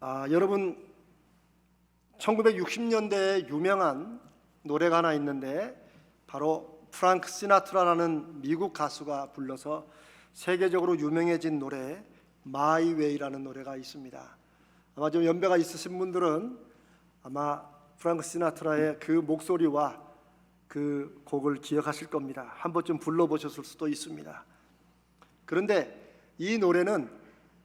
여러분 1960년대에 유명한 노래가 하나 있는데 바로 프랑크 시나트라라는 미국 가수가 불러서 세계적으로 유명해진 노래 My Way라는 노래가 있습니다. 아마 좀 연배가 있으신 분들은 아마 프랑크 시나트라의 그 목소리와 그 곡을 기억하실 겁니다. 한 번쯤 불러보셨을 수도 있습니다. 그런데 이 노래는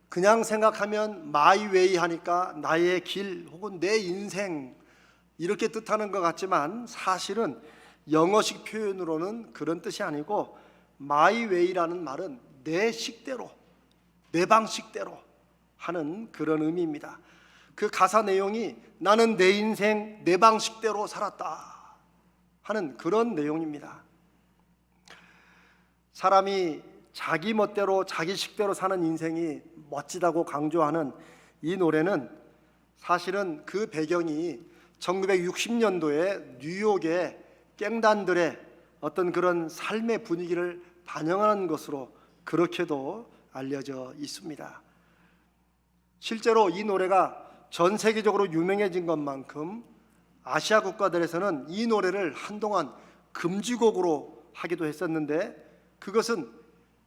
그냥 생각하면 My Way 하니까 나의 길 혹은 내 인생 이렇게 뜻하는 것 같지만 사실은 영어식 표현으로는 그런 뜻이 아니고 My Way라는 말은 내 식대로, 내 방식대로 하는 그런 의미입니다. 그 가사 내용이 나는 내 인생 내 방식대로 살았다 하는 그런 내용입니다. 사람이 자기 멋대로 자기 식대로 사는 인생이 멋지다고 강조하는 이 노래는 사실은 그 배경이 1960년도에 뉴욕의 갱단들의 어떤 그런 삶의 분위기를 반영하는 것으로 그렇게도 알려져 있습니다. 실제로 이 노래가 전 세계적으로 유명해진 것만큼 아시아 국가들에서는 이 노래를 한동안 금지곡으로 하기도 했었는데 그것은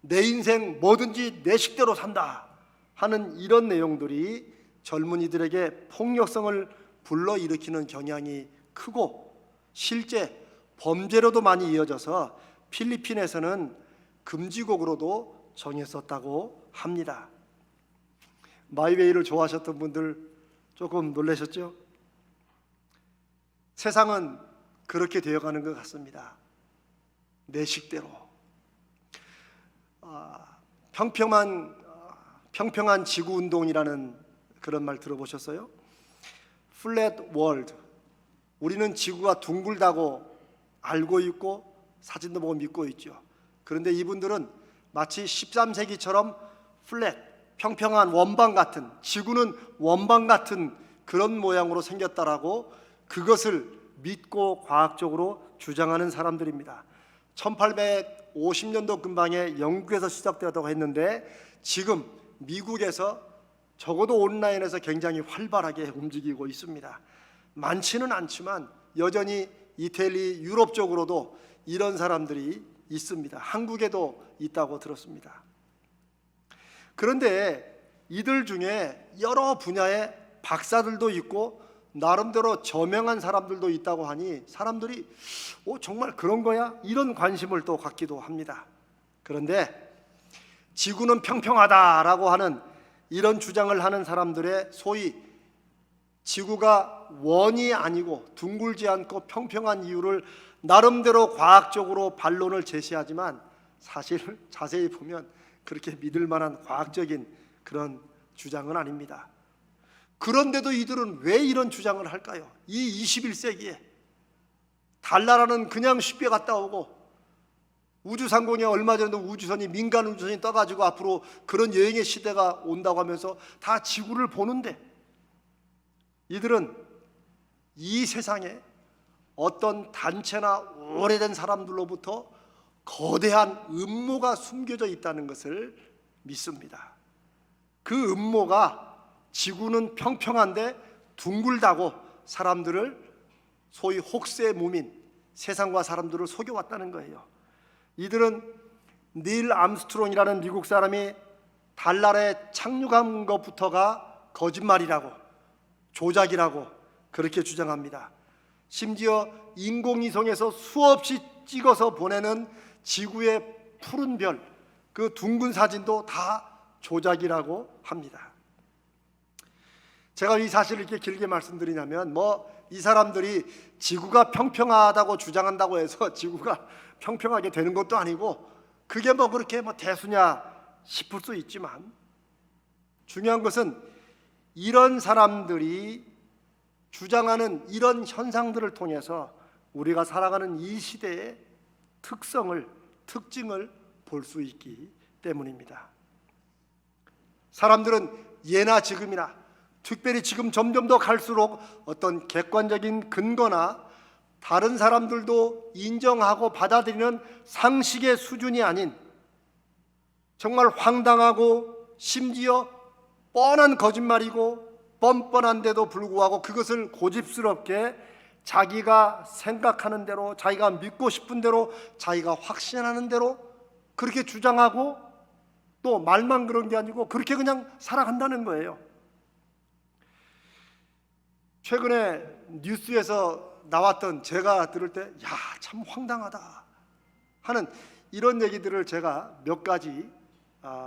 내 인생 뭐든지 내 식대로 산다 하는 이런 내용들이 젊은이들에게 폭력성을 불러일으키는 경향이 크고 실제 범죄로도 많이 이어져서 필리핀에서는 금지곡으로도 정했었다고 합니다. 마이웨이를 좋아하셨던 분들 조금 놀라셨죠? 세상은 그렇게 되어가는 것 같습니다. 내 식대로. 평평한 지구운동이라는 그런 말 들어보셨어요? Flat World. 우리는 지구가 둥글다고 알고 있고 사진도 보고 믿고 있죠. 그런데 이분들은 마치 13세기처럼 플랫, 평평한 원방 같은, 지구는 원방 같은 그런 모양으로 생겼다라고 그것을 믿고 과학적으로 주장하는 사람들입니다. 1850년도 근방에 영국에서 시작되었다고 했는데 지금 미국에서 적어도 온라인에서 굉장히 활발하게 움직이고 있습니다. 많지는 않지만 여전히 이태리, 유럽 쪽으로도 이런 사람들이 있습니다. 한국에도 있다고 들었습니다. 그런데 이들 중에 여러 분야의 박사들도 있고 나름대로 저명한 사람들도 있다고 하니 사람들이 정말 그런 거야? 이런 관심을 또 갖기도 합니다. 그런데 지구는 평평하다라고 하는 이런 주장을 하는 사람들의 소위 지구가 원이 아니고 둥글지 않고 평평한 이유를 나름대로 과학적으로 반론을 제시하지만 사실 자세히 보면 그렇게 믿을 만한 과학적인 그런 주장은 아닙니다. 그런데도 이들은 왜 이런 주장을 할까요? 이 21세기에 달나라는 그냥 쉽게 갔다 오고 우주상공에 얼마 전에도 우주선이 민간 우주선이 떠가지고 앞으로 그런 여행의 시대가 온다고 하면서 다 지구를 보는데 이들은 이 세상에 어떤 단체나 오래된 사람들로부터 거대한 음모가 숨겨져 있다는 것을 믿습니다. 그 음모가 지구는 평평한데 둥글다고 사람들을 소위 혹세무민, 세상과 사람들을 속여왔다는 거예요. 이들은 닐 암스트롱이라는 미국 사람이 달나라에 착륙한 것부터가 거짓말이라고, 조작이라고 그렇게 주장합니다. 심지어 인공위성에서 수없이 찍어서 보내는 지구의 푸른 별, 그 둥근 사진도 다 조작이라고 합니다. 제가 이 사실을 이렇게 길게 말씀드리냐면 이 사람들이 지구가 평평하다고 주장한다고 해서 지구가 평평하게 되는 것도 아니고 그게 그렇게 대수냐 싶을 수 있지만 중요한 것은 이런 사람들이 주장하는 이런 현상들을 통해서 우리가 살아가는 이 시대의 특징을 볼 수 있기 때문입니다. 사람들은 예나 지금이나 특별히 지금 점점 더 갈수록 어떤 객관적인 근거나 다른 사람들도 인정하고 받아들이는 상식의 수준이 아닌 정말 황당하고 심지어 뻔한 거짓말이고 뻔뻔한데도 불구하고 그것을 고집스럽게 자기가 생각하는 대로, 자기가 믿고 싶은 대로, 자기가 확신하는 대로 그렇게 주장하고, 또 말만 그런 게 아니고 그렇게 그냥 살아간다는 거예요. 최근에 뉴스에서 나왔던, 제가 들을 때 야, 참 황당하다 하는 이런 얘기들을 제가 몇 가지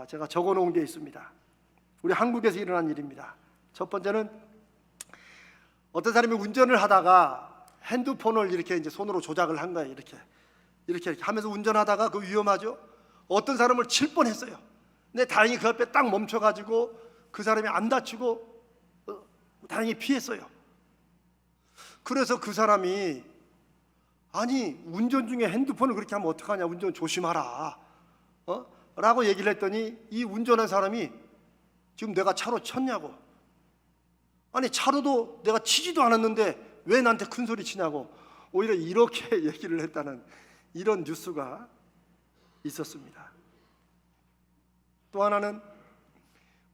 제가 적어 놓은 게 있습니다. 우리 한국에서 일어난 일입니다. 첫 번째는 어떤 사람이 운전을 하다가 핸드폰을 이렇게 이제 손으로 조작을 한 거예요. 이렇게 하면서 운전하다가 그 위험하죠. 어떤 사람을 칠 뻔했어요. 근데 다행히 그 앞에 딱 멈춰가지고 그 사람이 안 다치고 다행히 피했어요. 그래서 그 사람이, 아니 운전 중에 핸드폰을 그렇게 하면 어떡하냐, 운전 조심하라 라고 얘기를 했더니, 이 운전한 사람이 지금 내가 차로 쳤냐고, 아니 차로도 내가 치지도 않았는데 왜 나한테 큰 소리 치냐고, 오히려 이렇게 얘기를 했다는 이런 뉴스가 있었습니다. 또 하나는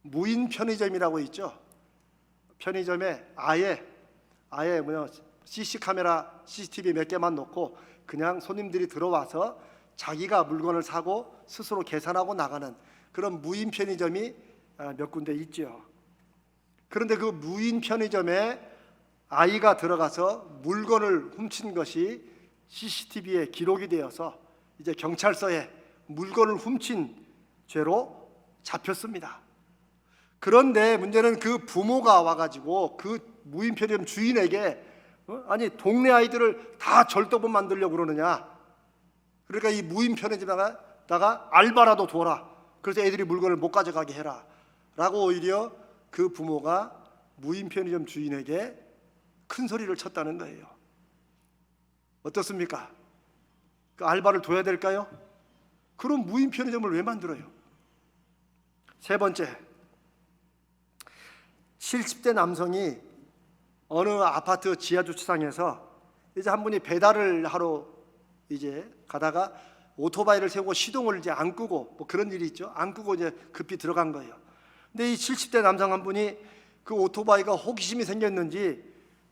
무인 편의점이라고 있죠. 편의점에 아예 CC 카메라, CCTV 몇 개만 놓고 그냥 손님들이 들어와서 자기가 물건을 사고 스스로 계산하고 나가는 그런 무인 편의점이 몇 군데 있죠. 그런데 그 무인 편의점에 아이가 들어가서 물건을 훔친 것이 CCTV에 기록이 되어서 이제 경찰서에 물건을 훔친 죄로 잡혔습니다. 그런데 문제는 그 부모가 와가지고 그 무인 편의점 주인에게 아니 동네 아이들을 다 절도범 만들려고 그러느냐, 그러니까 이 무인 편의점에다가 알바라도 둬라, 그래서 애들이 물건을 못 가져가게 해라 라고 오히려 그 부모가 무인 편의점 주인에게 큰 소리를 쳤다는 거예요. 어떻습니까? 그 알바를 둬야 될까요? 그럼 무인 편의점을 왜 만들어요? 세 번째, 70대 남성이 어느 아파트 지하 주차장에서 이제 한 분이 배달을 하러 이제 가다가 오토바이를 세우고 시동을 이제 안 끄고, 뭐 그런 일이 있죠. 안 끄고 이제 급히 들어간 거예요. 근데 이 70대 남성 한 분이 그 오토바이가 호기심이 생겼는지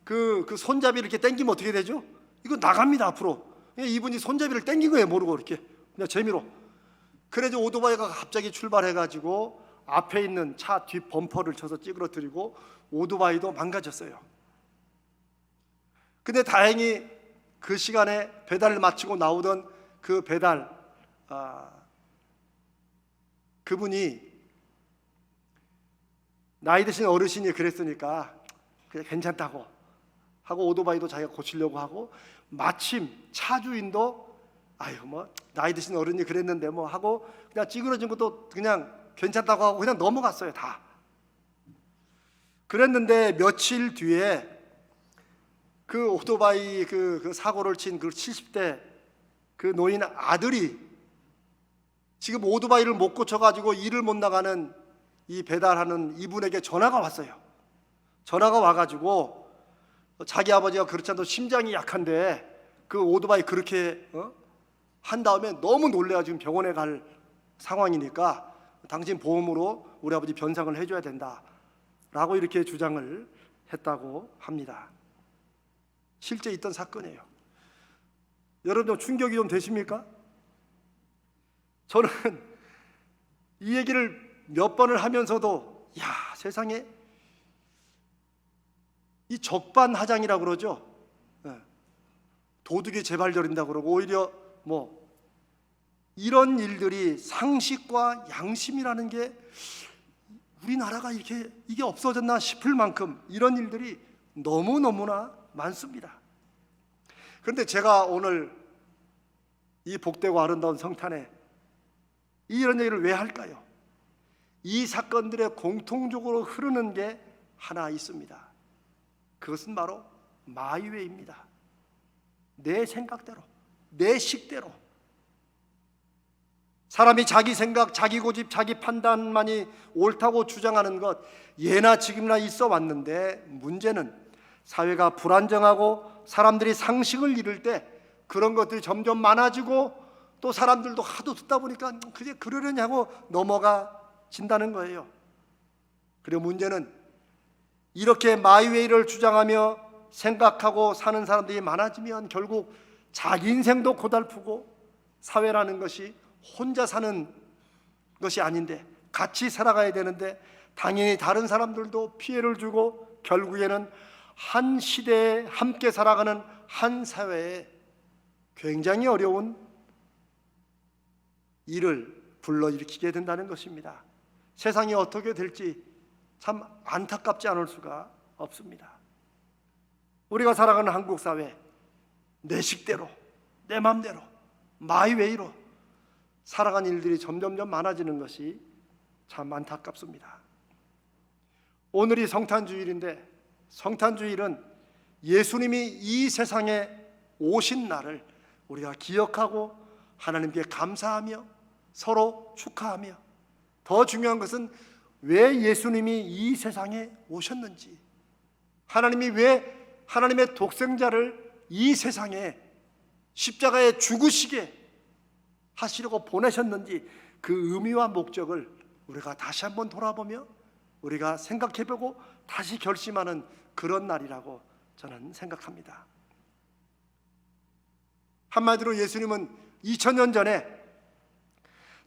그 손잡이를 이렇게 당기면 어떻게 되죠? 이거 나갑니다 앞으로. 이분이 손잡이를 당긴 거예요, 모르고 이렇게 그냥 재미로. 그래서 오토바이가 갑자기 출발해가지고 앞에 있는 차 뒷 범퍼를 쳐서 찌그러뜨리고 오토바이도 망가졌어요. 근데 다행히 그 시간에 배달을 마치고 나오던 그 배달 그분이 나이 드신 어르신이 그랬으니까 그냥 괜찮다고 하고 오토바이도 자기가 고치려고 하고, 마침 차주인도 아유 뭐 나이 드신 어른이 그랬는데 뭐 하고 그냥 찌그러진 것도 그냥 괜찮다고 하고 그냥 넘어갔어요 다. 그랬는데 며칠 뒤에 그 오토바이 그 사고를 친 그 70대 그 노인 아들이 지금 오토바이를 못 고쳐가지고 일을 못 나가는 이 배달하는 이분에게 전화가 왔어요. 전화가 와가지고 자기 아버지가 그렇지 않아도 심장이 약한데 그 오토바이 그렇게 한 다음에 너무 놀래가 지금 병원에 갈 상황이니까 당신 보험으로 우리 아버지 변상을 해줘야 된다 라고 이렇게 주장을 했다고 합니다. 실제 있던 사건이에요. 여러분 충격이 좀 되십니까? 저는 이 얘기를 몇 번을 하면서도 야 세상에 이 적반하장이라고 그러죠. 도둑이 재발절인다고 그러고, 오히려 뭐 이런 일들이 상식과 양심이라는 게 우리나라가 이게 없어졌나 싶을 만큼 이런 일들이 너무너무나 많습니다. 그런데 제가 오늘 이 복되고 아름다운 성탄에 이런 얘기를 왜 할까요? 이 사건들의 공통적으로 흐르는 게 하나 있습니다. 그것은 바로 마이웨이입니다. 내 생각대로, 내 식대로 사람이 자기 생각, 자기 고집, 자기 판단만이 옳다고 주장하는 것 예나 지금이나 있어 왔는데, 문제는 사회가 불안정하고 사람들이 상식을 잃을 때 그런 것들이 점점 많아지고, 또 사람들도 하도 듣다 보니까 그게 그러려냐고 넘어가 진다는 거예요. 그리고 문제는 이렇게 마이웨이를 주장하며 생각하고 사는 사람들이 많아지면 결국 자기 인생도 고달프고, 사회라는 것이 혼자 사는 것이 아닌데 같이 살아가야 되는데 당연히 다른 사람들도 피해를 주고 결국에는 한 시대에 함께 살아가는 한 사회에 굉장히 어려운 일을 불러일으키게 된다는 것입니다. 세상이 어떻게 될지 참 안타깝지 않을 수가 없습니다. 우리가 살아가는 한국 사회, 내 식대로, 내 맘대로, 마이웨이로 살아가는 일들이 점점점 많아지는 것이 참 안타깝습니다. 오늘이 성탄주일인데, 성탄주일은 예수님이 이 세상에 오신 날을 우리가 기억하고 하나님께 감사하며 서로 축하하며, 더 중요한 것은 왜 예수님이 이 세상에 오셨는지, 하나님이 왜 하나님의 독생자를 이 세상에 십자가에 죽으시게 하시려고 보내셨는지, 그 의미와 목적을 우리가 다시 한번 돌아보며 우리가 생각해보고 다시 결심하는 그런 날이라고 저는 생각합니다. 한마디로 예수님은 2000년 전에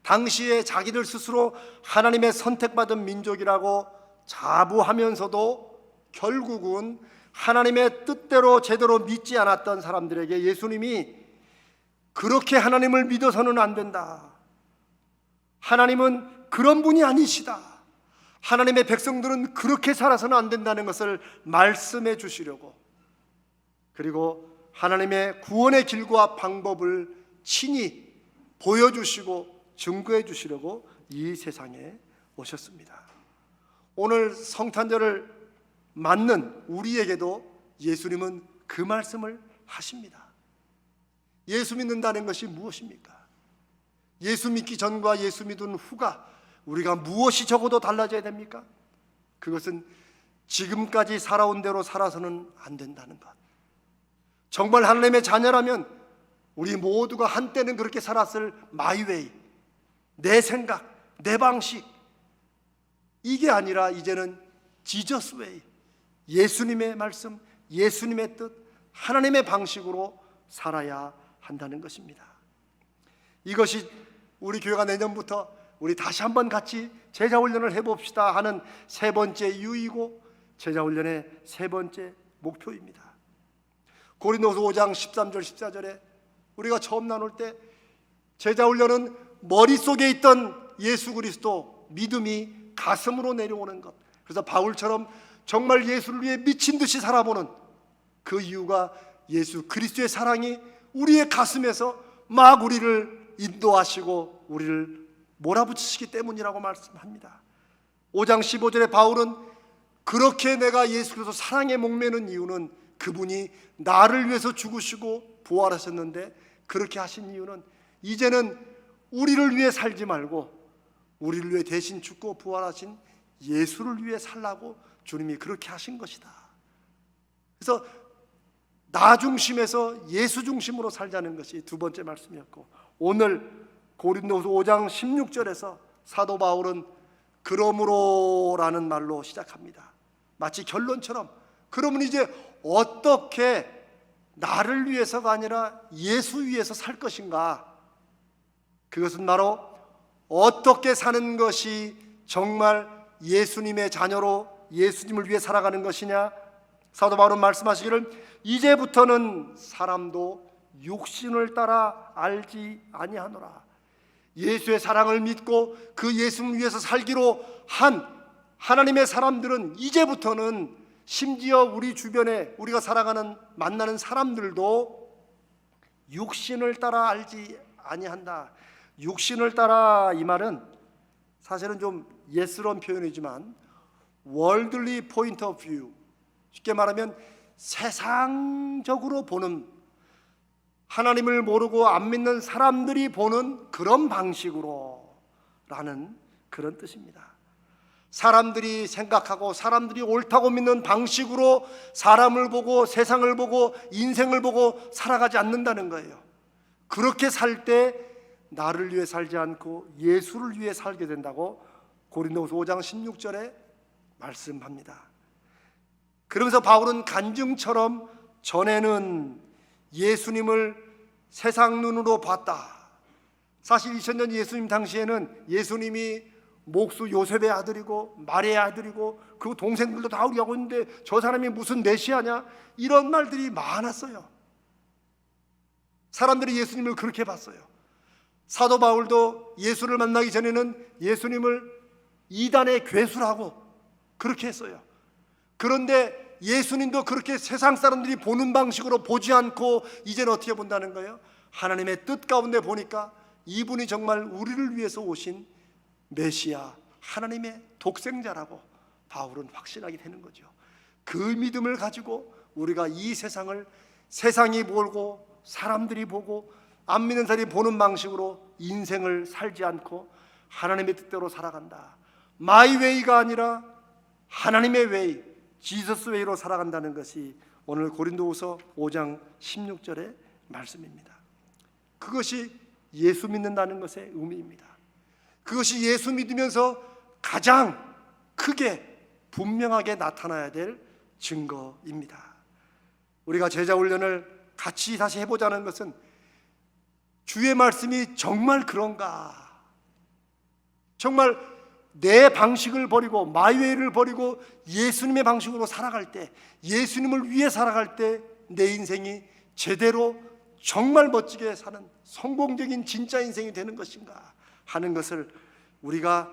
당시에 자기들 스스로 하나님의 선택받은 민족이라고 자부하면서도 결국은 하나님의 뜻대로 제대로 믿지 않았던 사람들에게 예수님이 그렇게 하나님을 믿어서는 안 된다, 하나님은 그런 분이 아니시다, 하나님의 백성들은 그렇게 살아서는 안 된다는 것을 말씀해 주시려고, 그리고 하나님의 구원의 길과 방법을 친히 보여주시고 증거해 주시려고 이 세상에 오셨습니다. 오늘 성탄절을 맞는 우리에게도 예수님은 그 말씀을 하십니다. 예수 믿는다는 것이 무엇입니까? 예수 믿기 전과 예수 믿은 후가 우리가 무엇이 적어도 달라져야 됩니까? 그것은 지금까지 살아온 대로 살아서는 안 된다는 것. 정말 하나님의 자녀라면 우리 모두가 한때는 그렇게 살았을 마이웨이, 내 생각, 내 방식, 이게 아니라 이제는 지저스 웨이, 예수님의 말씀, 예수님의 뜻, 하나님의 방식으로 살아야 한다는 것입니다. 이것이 우리 교회가 내년부터 우리 다시 한번 같이 제자훈련을 해봅시다 하는 세 번째 이유이고, 제자훈련의 세 번째 목표입니다. 고린도서 5장 13절 14절에 우리가 처음 나눌 때 제자훈련은 머릿속에 있던 예수 그리스도 믿음이 가슴으로 내려오는 것, 그래서 바울처럼 정말 예수를 위해 미친 듯이 살아보는 그 이유가 예수 그리스도의 사랑이 우리의 가슴에서 막 우리를 인도하시고 우리를 몰아붙이시기 때문이라고 말씀합니다. 5장 15절에 바울은 그렇게 내가 예수 그리스도 사랑에 목매는 이유는 그분이 나를 위해서 죽으시고 부활하셨는데, 그렇게 하신 이유는 이제는 우리를 위해 살지 말고 우리를 위해 대신 죽고 부활하신 예수를 위해 살라고 주님이 그렇게 하신 것이다. 그래서 나 중심에서 예수 중심으로 살자는 것이 두 번째 말씀이었고, 오늘 고린도서 5장 16절에서 사도 바울은 그러므로라는 말로 시작합니다. 마치 결론처럼, 그러면 이제 어떻게 나를 위해서가 아니라 예수 위해서 살 것인가? 그것은 바로 어떻게 사는 것이 정말 예수님의 자녀로 예수님을 위해 살아가는 것이냐? 사도 바울은 말씀하시기를 이제부터는 사람도 육신을 따라 알지 아니하노라. 예수의 사랑을 믿고 그 예수를 위해서 살기로 한 하나님의 사람들은 이제부터는, 심지어 우리 주변에 우리가 살아가는 만나는 사람들도 육신을 따라 알지 아니한다. 육신을 따라, 이 말은 사실은 좀 예스러운 표현이지만 worldly point of view, 쉽게 말하면 세상적으로 보는, 하나님을 모르고 안 믿는 사람들이 보는 그런 방식으로 라는 그런 뜻입니다. 사람들이 생각하고 사람들이 옳다고 믿는 방식으로 사람을 보고 세상을 보고 인생을 보고 살아가지 않는다는 거예요. 그렇게 살 때 나를 위해 살지 않고 예수를 위해 살게 된다고 고린도서 5장 16절에 말씀합니다. 그러면서 바울은 간증처럼 전에는 예수님을 세상 눈으로 봤다. 사실 2000년 예수님 당시에는 예수님이 목수 요셉의 아들이고 마리아의 아들이고 그 동생들도 다 우리하고 있는데 저 사람이 무슨 메시아냐, 이런 말들이 많았어요. 사람들이 예수님을 그렇게 봤어요. 사도 바울도 예수를 만나기 전에는 예수님을 이단의 괴수라고 그렇게 했어요. 그런데 예수님도 그렇게 세상 사람들이 보는 방식으로 보지 않고 이제는 어떻게 본다는 거예요? 하나님의 뜻 가운데 보니까 이분이 정말 우리를 위해서 오신 메시아, 하나님의 독생자라고 바울은 확신하게 되는 거죠. 그 믿음을 가지고 우리가 이 세상을 세상이 보고 사람들이 보고 안 믿는 사람이 보는 방식으로 인생을 살지 않고 하나님의 뜻대로 살아간다. 마이 웨이가 아니라 하나님의 웨이, 지저스 웨이로 살아간다는 것이 오늘 고린도후서 5장 16절의 말씀입니다. 그것이 예수 믿는다는 것의 의미입니다. 그것이 예수 믿으면서 가장 크게 분명하게 나타나야 될 증거입니다. 우리가 제자 훈련을 같이 다시 해보자는 것은 주의 말씀이 정말 그런가, 정말 내 방식을 버리고 마이웨이를 버리고 예수님의 방식으로 살아갈 때, 예수님을 위해 살아갈 때 내 인생이 제대로 정말 멋지게 사는 성공적인 진짜 인생이 되는 것인가 하는 것을 우리가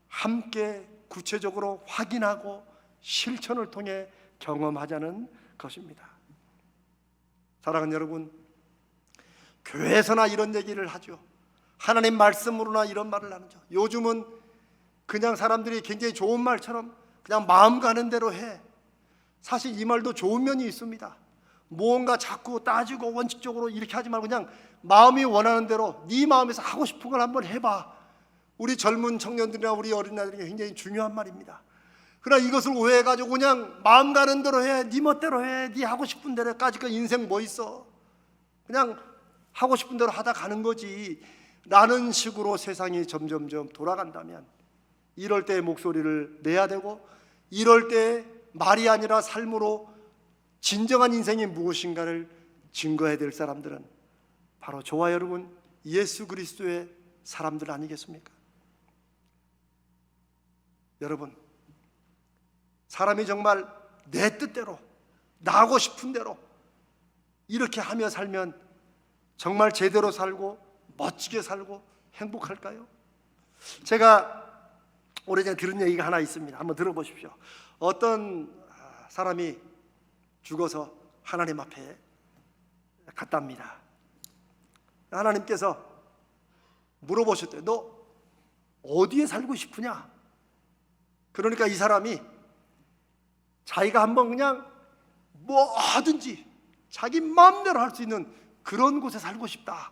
함께 구체적으로 확인하고 실천을 통해 경험하자는 것입니다. 사랑하는 여러분, 교회에서나 이런 얘기를 하죠. 하나님 말씀으로나 이런 말을 하죠. 요즘은 그냥 사람들이 굉장히 좋은 말처럼 그냥 마음 가는 대로 해. 사실 이 말도 좋은 면이 있습니다. 무언가 자꾸 따지고 원칙적으로 이렇게 하지 말고 그냥 마음이 원하는 대로 네 마음에서 하고 싶은 걸 한번 해봐. 우리 젊은 청년들이나 우리 어린아이들에게 굉장히 중요한 말입니다. 그러나 이것을 오해해가지고 그냥 마음 가는 대로 해, 네 멋대로 해, 네 하고 싶은 대로 까짓 거 인생 뭐 있어, 그냥 하고 싶은 대로 하다 가는 거지 라는 식으로 세상이 점점점 돌아간다면, 이럴 때 목소리를 내야 되고, 이럴 때 말이 아니라 삶으로 진정한 인생이 무엇인가를 증거해야 될 사람들은 바로 저와 여러분 예수 그리스도의 사람들 아니겠습니까? 여러분, 사람이 정말 내 뜻대로 나 하고 싶은 대로 이렇게 하며 살면 정말 제대로 살고 멋지게 살고 행복할까요? 제가 오래전에 들은 얘기가 하나 있습니다. 한번 들어보십시오. 어떤 사람이 죽어서 하나님 앞에 갔답니다. 하나님께서 물어보셨대요. 너 어디에 살고 싶으냐? 그러니까 이 사람이 자기가 한번 그냥 뭐든지 자기 마음대로 할 수 있는 그런 곳에 살고 싶다.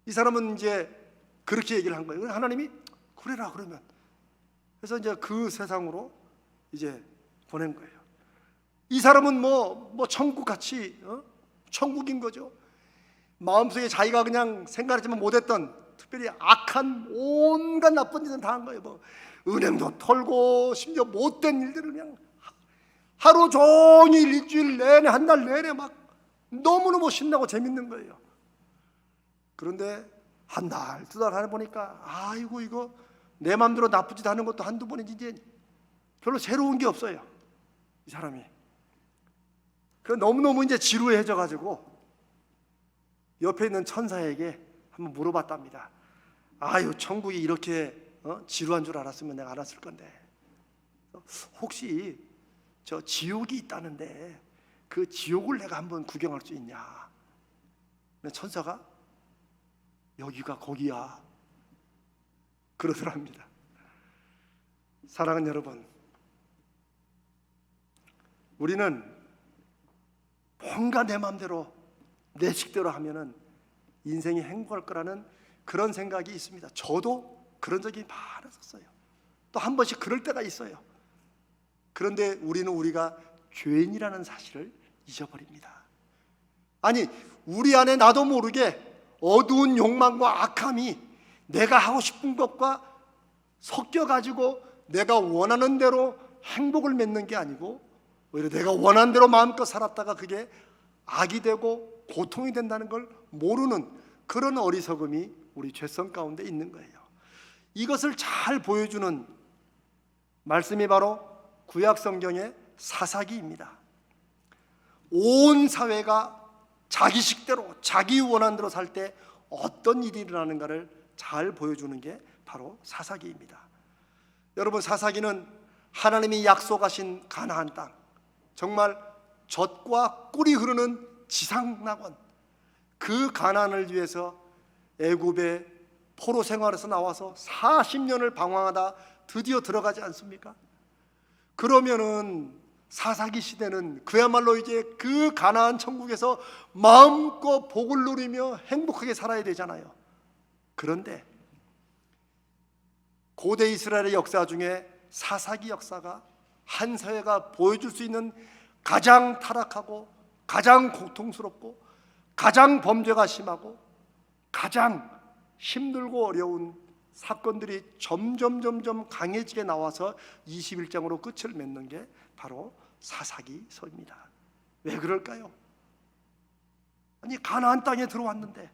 이 사람은 이제 그렇게 얘기를 한 거예요. 하나님이 그래라 그러면. 그래서 이제 그 세상으로 이제 보낸 거예요. 이 사람은 뭐 천국같이 천국인 거죠. 마음속에 자기가 그냥 생각하지만 못했던 특별히 악한 온갖 나쁜 짓은 다 한 거예요. 뭐 은행도 털고 심지어 못된 일들을 그냥 하루 종일 일주일 내내 한 달 내내 막 너무너무 신나고 재밌는 거예요. 그런데 한 달, 두 달 하다 보니까 아이고 이거 내 마음대로 나쁜 짓 하는 것도 한두 번이지 이제 별로 새로운 게 없어요. 이 사람이. 그 너무너무 이제 지루해져 가지고 옆에 있는 천사에게 한번 물어봤답니다. 아유, 천국이 이렇게 지루한 줄 알았으면 내가 안 왔을 건데 혹시 저 지옥이 있다는데 그 지옥을 내가 한번 구경할 수 있냐? 천사가 여기가 거기야 그러더랍니다. 사랑하는 여러분, 우리는 뭔가 내 마음대로 내 식대로 하면은 인생이 행복할 거라는 그런 생각이 있습니다. 저도 그런 적이 많았었어요. 또 한 번씩 그럴 때가 있어요. 그런데 우리는 우리가 죄인이라는 사실을 잊어버립니다. 아니, 우리 안에 나도 모르게 어두운 욕망과 악함이 내가 하고 싶은 것과 섞여가지고 내가 원하는 대로 행복을 맺는 게 아니고 오히려 내가 원한 대로 마음껏 살았다가 그게 악이 되고 고통이 된다는 걸 모르는 그런 어리석음이 우리 죄성 가운데 있는 거예요. 이것을 잘 보여주는 말씀이 바로 구약 성경의 사사기입니다. 온 사회가 자기 식대로 자기 원한 대로 살 때 어떤 일이 일어나는가를 잘 보여주는 게 바로 사사기입니다. 여러분, 사사기는 하나님이 약속하신 가나안 땅, 정말 젖과 꿀이 흐르는 지상낙원, 그 가나안을 위해서 애굽의 포로 생활에서 나와서 40년을 방황하다 드디어 들어가지 않습니까? 그러면은 사사기 시대는 그야말로 이제 그 가나안 천국에서 마음껏 복을 누리며 행복하게 살아야 되잖아요. 그런데 고대 이스라엘의 역사 중에 사사기 역사가 한 사회가 보여줄 수 있는 가장 타락하고 가장 고통스럽고 가장 범죄가 심하고 가장 힘들고 어려운 사건들이 점점 강해지게 나와서 21장으로 끝을 맺는 게 바로 사사기서입니다. 왜 그럴까요? 아니, 가나안 땅에 들어왔는데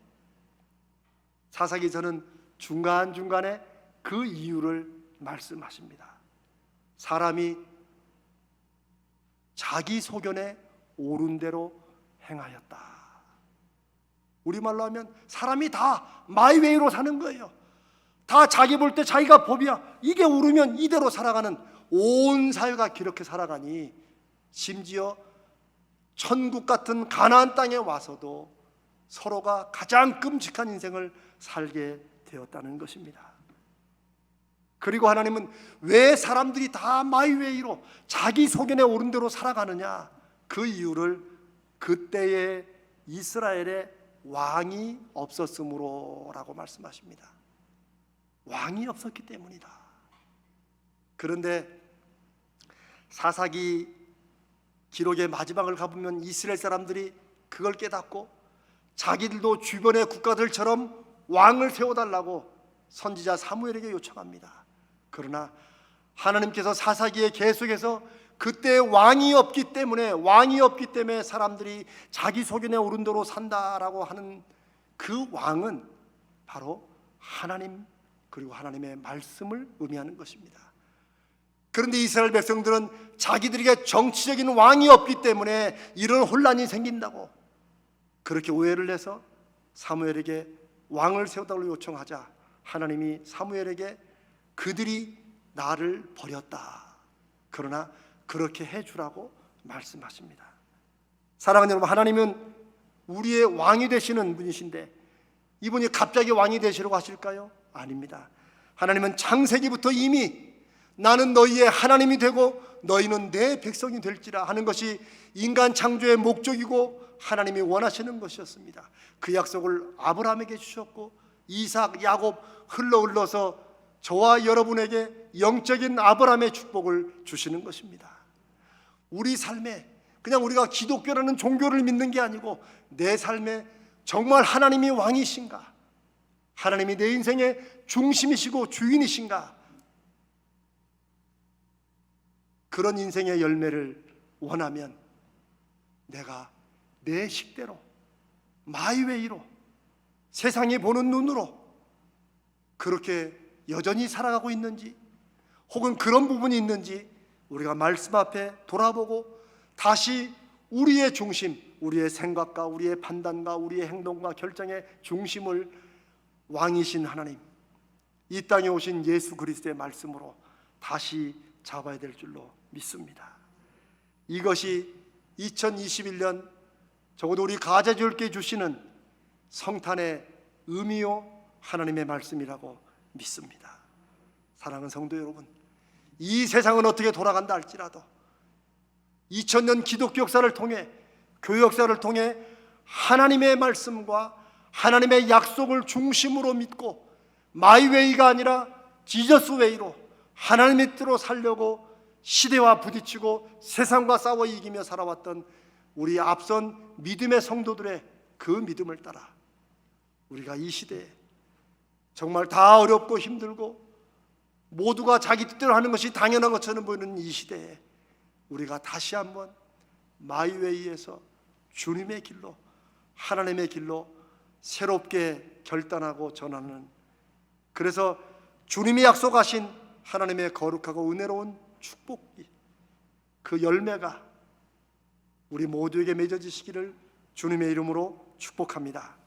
사사기서는 중간중간에 그 이유를 말씀하십니다. 사람이 자기 소견에 옳은 대로 행하였다. 우리말로 하면 사람이 다 마이웨이로 사는 거예요. 다 자기 볼 때 자기가 법이야, 이게 옳으면 이대로 살아가는 온 사회가 그렇게 살아가니 심지어 천국 같은 가나안 땅에 와서도 서로가 가장 끔찍한 인생을 살게 되었다는 것입니다. 그리고 하나님은 왜 사람들이 다 마이웨이로 자기 소견에 옳은 대로 살아가느냐, 그 이유를 그때의 이스라엘의 왕이 없었으므로라고 말씀하십니다. 왕이 없었기 때문이다. 그런데 사사기 기록의 마지막을 가보면 이스라엘 사람들이 그걸 깨닫고 자기들도 주변의 국가들처럼 왕을 세워달라고 선지자 사무엘에게 요청합니다. 그러나 하나님께서 사사기에 계속해서 그때 왕이 없기 때문에 사람들이 자기 소견에 오른 대로 산다라고 하는 그 왕은 바로 하나님, 그리고 하나님의 말씀을 의미하는 것입니다. 그런데 이스라엘 백성들은 자기들에게 정치적인 왕이 없기 때문에 이런 혼란이 생긴다고 그렇게 오해를 해서 사무엘에게 왕을 세우다고 요청하자 하나님이 사무엘에게 그들이 나를 버렸다, 그러나 그렇게 해주라고 말씀하십니다. 사랑하는 여러분, 하나님은 우리의 왕이 되시는 분이신데 이분이 갑자기 왕이 되시려고 하실까요? 아닙니다. 하나님은 창세기부터 이미 나는 너희의 하나님이 되고 너희는 내 백성이 될지라 하는 것이 인간 창조의 목적이고 하나님이 원하시는 것이었습니다. 그 약속을 아브라함에게 주셨고 이삭, 야곱 흘러서 저와 여러분에게 영적인 아브라함의 축복을 주시는 것입니다. 우리 삶에 그냥 우리가 기독교라는 종교를 믿는 게 아니고 내 삶에 정말 하나님이 왕이신가, 하나님이 내 인생의 중심이시고 주인이신가, 그런 인생의 열매를 원하면 내가 내 식대로 마이웨이로 세상이 보는 눈으로 그렇게 여전히 살아가고 있는지, 혹은 그런 부분이 있는지 우리가 말씀 앞에 돌아보고 다시 우리의 중심, 우리의 생각과 우리의 판단과 우리의 행동과 결정의 중심을 왕이신 하나님, 이 땅에 오신 예수 그리스도의 말씀으로 다시 잡아야 될 줄로 믿습니다. 이것이 2021년 적어도 우리 가자교회께 주시는 성탄의 의미요 하나님의 말씀이라고 믿습니다. 사랑하는 성도 여러분, 이 세상은 어떻게 돌아간다 할지라도 2000년 기독교 역사를 통해, 교회 역사를 통해 하나님의 말씀과 하나님의 약속을 중심으로 믿고 마이웨이가 아니라 지저스웨이로 하나님의 뜻으로 살려고 시대와 부딪히고 세상과 싸워 이기며 살아왔던 우리 앞선 믿음의 성도들의 그 믿음을 따라 우리가 이 시대에 정말 다 어렵고 힘들고 모두가 자기 뜻대로 하는 것이 당연한 것처럼 보이는 이 시대에 우리가 다시 한번 마이웨이에서 주님의 길로, 하나님의 길로 새롭게 결단하고 전하는, 그래서 주님이 약속하신 하나님의 거룩하고 은혜로운 축복이, 그 열매가 우리 모두에게 맺어지시기를 주님의 이름으로 축복합니다.